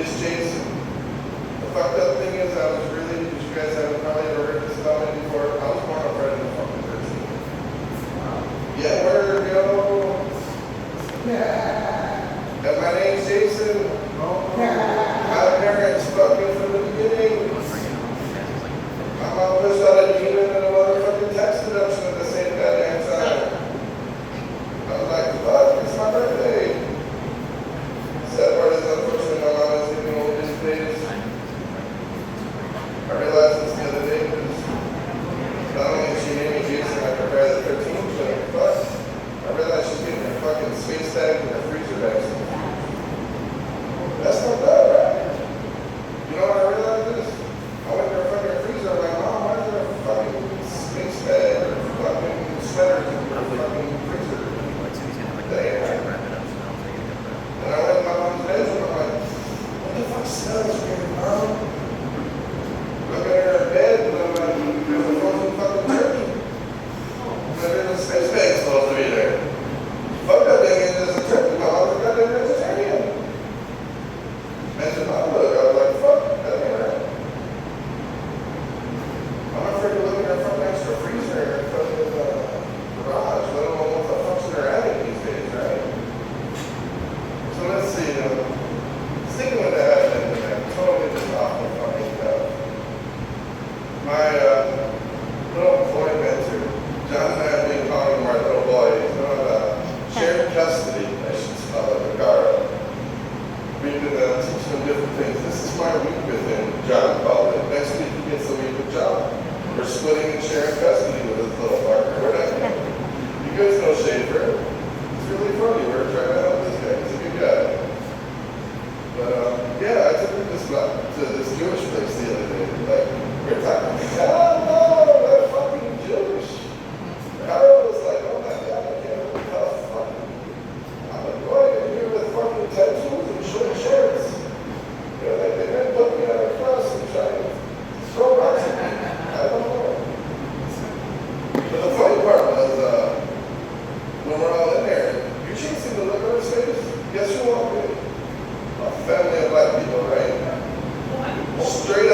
It's Jason. The fucked up thing is, I was really, because you guys haven't probably ever heard this about me before, I was born on Friday the fucking 13th. Yeah, word, yo. Yeah. And my name's Jason. My parents fucking from the beginning. My mom pushed out a demon and a motherfucking tax deduction at the same goddamn time. I was like, fuck, it's my birthday. Sad part is, unfortunately, my mom is getting old these days. I realized this the other day because not only did she name me Jason after Friday the 13th, but I realized she's getting her fucking space bag and her freezer bag. That's not bad, right? You know what I realized is? I went to her fucking freezer. I'm like, Mom, why is there a fucking space bag or fucking sweaters in your fucking freezer? There. And I went to my mom's bedroom. I'm like, what the fuck smells weird, Mom? Look at her bed, and I'm like, there's a frozen fucking turkey. And there's a space bag supposed to be there. Fuck that thing, and there's a turkey. My mom's a goddamn vegetarian. Imagine my look. I was like, fuck, that ain't right. I'm afraid to look at her fucking extra freezer in her fucking garage, let alone what the fuck's in her attic these days, right? So let's see, sticking with that, and totally just off the fucking cuff. My little boy mentor, John and I have been calling him our little boy. He's on shared custody, I should spell it, Ricardo. We've been teaching him different things. This is my week with him, John called it. Next week he gets a week with John. We're splitting and sharing custody with his little partner. We're not kidding. You guys know Schaefer. It's really funny. We're trying to help this guy. He's a good guy. But yeah, I took him to this Jewish place the other day. Like, we're talking, hell no, they're fucking Jewish. Harold was like, oh my God, I can't believe how fucking, I'm a boy in here with fucking tattoos and short shorts. You know, like they didn't put me on a cross and try to throw rocks at me. I don't know. But the funny part was, when we're all in there, you should see the look on his face. Guess who walked in? A family of black people, right? Straight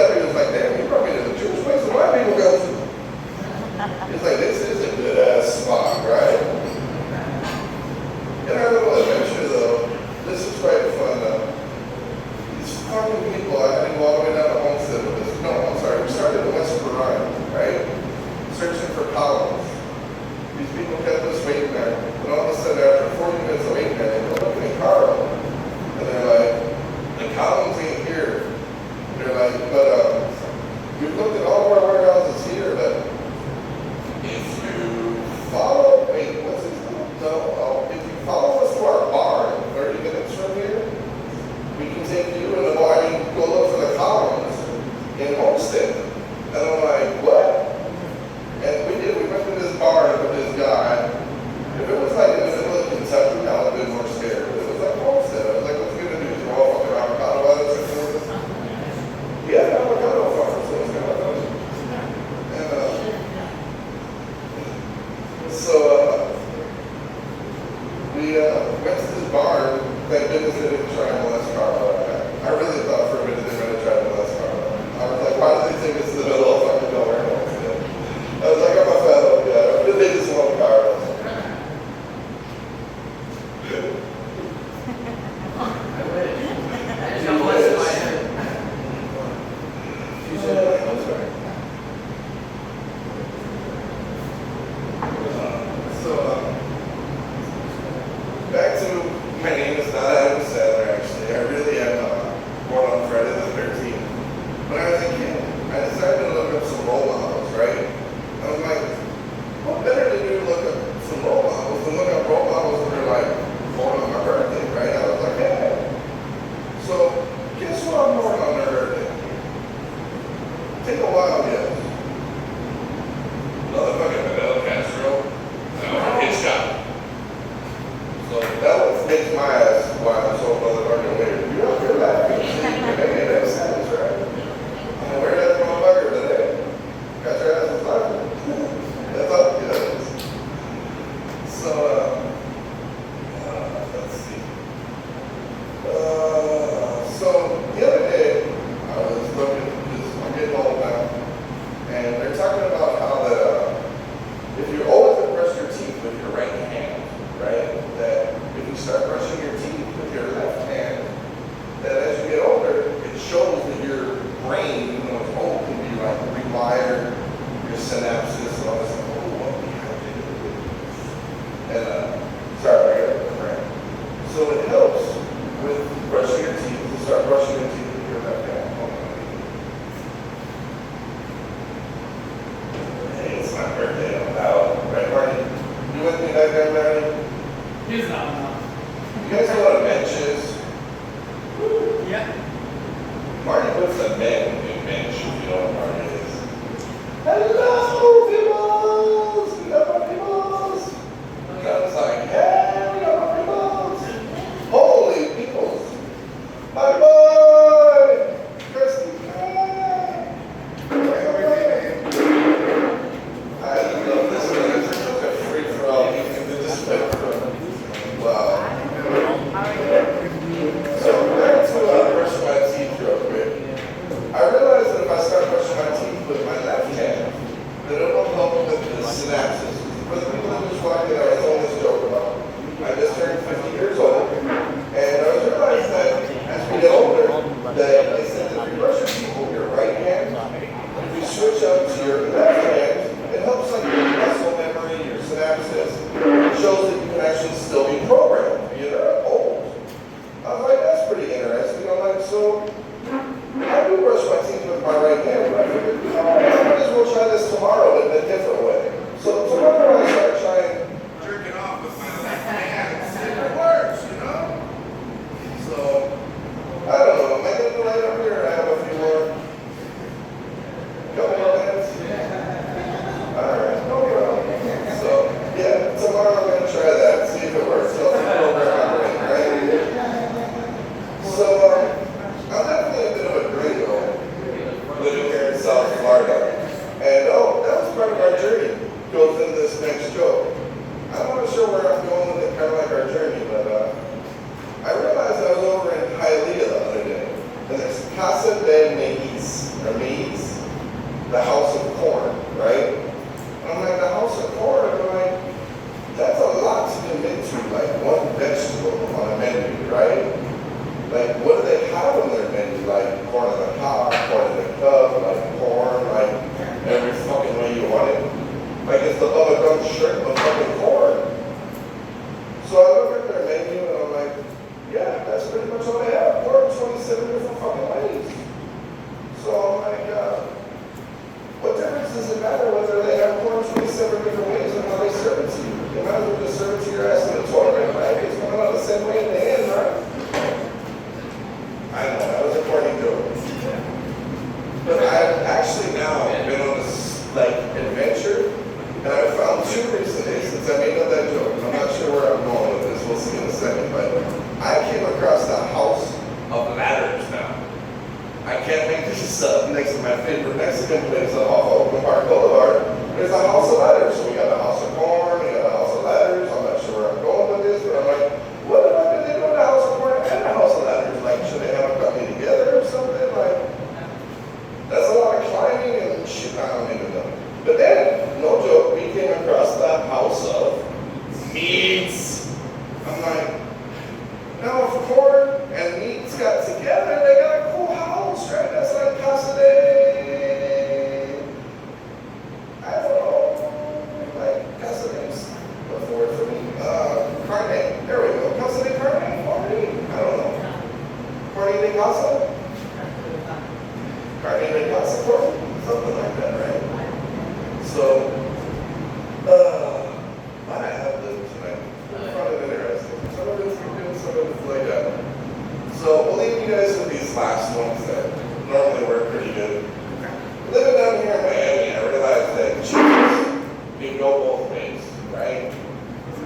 it's a men in bench, if you know what party it is. Hello, peoples! We got more peoples! And I was like, hey, we got more peoples! Holy peoples! My boy! Christy! Hey! I love this one. It's such a free-for-all. Wow. So back to brushing my teeth real quick. I realized that if I start brushing my teeth with my left hand, that it will help with the synapses. For the people that just walked in, I was telling this joke about. I just turned 50 years old, and I was realized that as we get older, that they said that if you brush your teeth with your right hand, if you switch up to your left hand, it helps like your muscle memory, your synapses. It shows that you can actually still be programmed. You're old. I was like, that's pretty interesting. I'm like, so I do brush my teeth with my right hand, but I figured, I might as well try this tomorrow in a different way. So tomorrow I start trying jerking off with my left hand and see if it works, you know? So, I don't know. Am I getting the light up here? I have a few more. Couple more minutes? Alright, no problem. So, yeah, tomorrow I'm going to try that, see if it works. So, right? So, I'm definitely a bit of a gringo living here in South Florida. And that was part of our journey. Goes into this next joke. I'm not sure where I'm going with it, kind of like our journey, but I realized I was over in Hialeah the other day, and there's Casa de Maíz, or Maíz, the house of corn, right? And I'm like, the house of corn, I'm like, that's a lot to commit to, like one vegetable on a menu, right? Like, what do they have on their menu? Like, corn in the cob, corn in the cup, like corn, like every fucking way you want it. Like, it's the Bubba Gump shrimp of fucking corn. So I look at their menu and I'm like, yeah, that's pretty much all they have. Corn 27 different fucking ways. So I'm like, what difference does it matter whether they have corn 27 different ways and how they serve it to you? You might as well just serve it to your ass in the toilet, right? It's coming out the same way in the end, right? I know, that was a corny joke. But I've actually now been on this, like, adventure, and I found two recently since I made up that joke. I'm not sure where I'm going with this, we'll see in a second, but I came across the house of ladders now. I can't make this up. Next to my favorite Mexican place off Oakland Park Boulevard, there's a house of ladders. So we got a house of corn, we got a house of ladders. I'm not sure where I'm going with this, but I'm like, what am I going to do with a house of corn and a house of ladders? Like, should they have them coming together or something? Like, that's a lot of climbing and shit, I don't even know. But then, no joke, we came across the house of meats. I'm like, now if corn and meats got together, they got a cool house, right? That's like Casa de, I don't know, like Casa de, what's the word for me? Carne, there we go. Casa de Carne, I don't know. Carne de Casa? Carne de Casa, something like that, right? So, I have them tonight. I found it interesting. Some of it's good, some of it's like that. So, we'll leave you guys with these last ones that normally work pretty good. Living down here in Miami, I realized that Jesus can go both ways, right?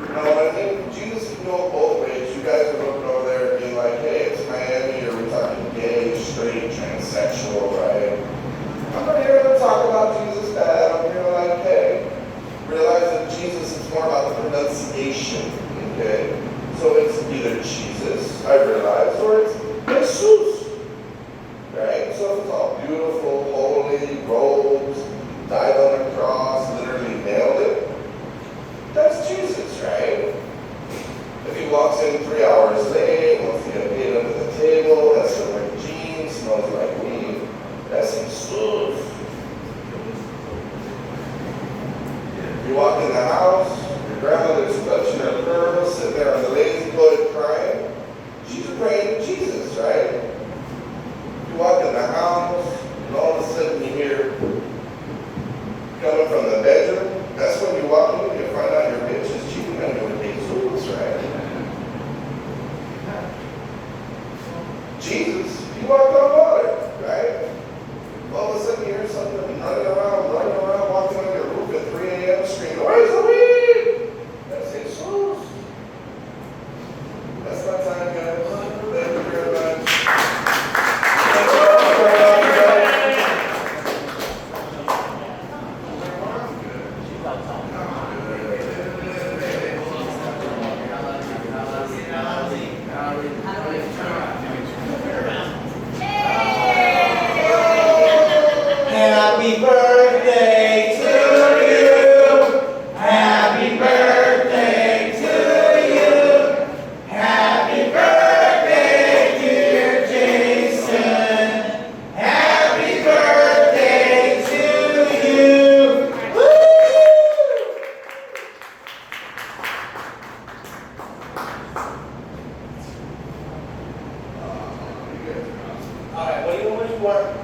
Now, when I think Jesus can go both ways, you guys are looking over there and being like, hey, it's Miami, or we're talking gay, straight, transsexual, right? I'm not here to talk about Jesus bad. I'm here to like, hey, realize that Jesus is more about the pronunciation, okay? So it's either Jesus, I realize, or it's Jesus, right? So it's all beautiful, holy, robes, died on the cross, literally nailed it. That's Jesus, right? If he walks in 3 hours late, wants to get paid under the table, has to wear jeans, smells like weed, that's Jesus. You walk in the house, your grandmother's touching her pearls, sitting there on the lazy boy crying. She's praying to Jesus, right? You walk in the house, and all of a sudden you hear coming from the bedroom. That's when you walk in and you find out your bitch is cheating on you with Jesus, right? Jesus, he walked on water, right? want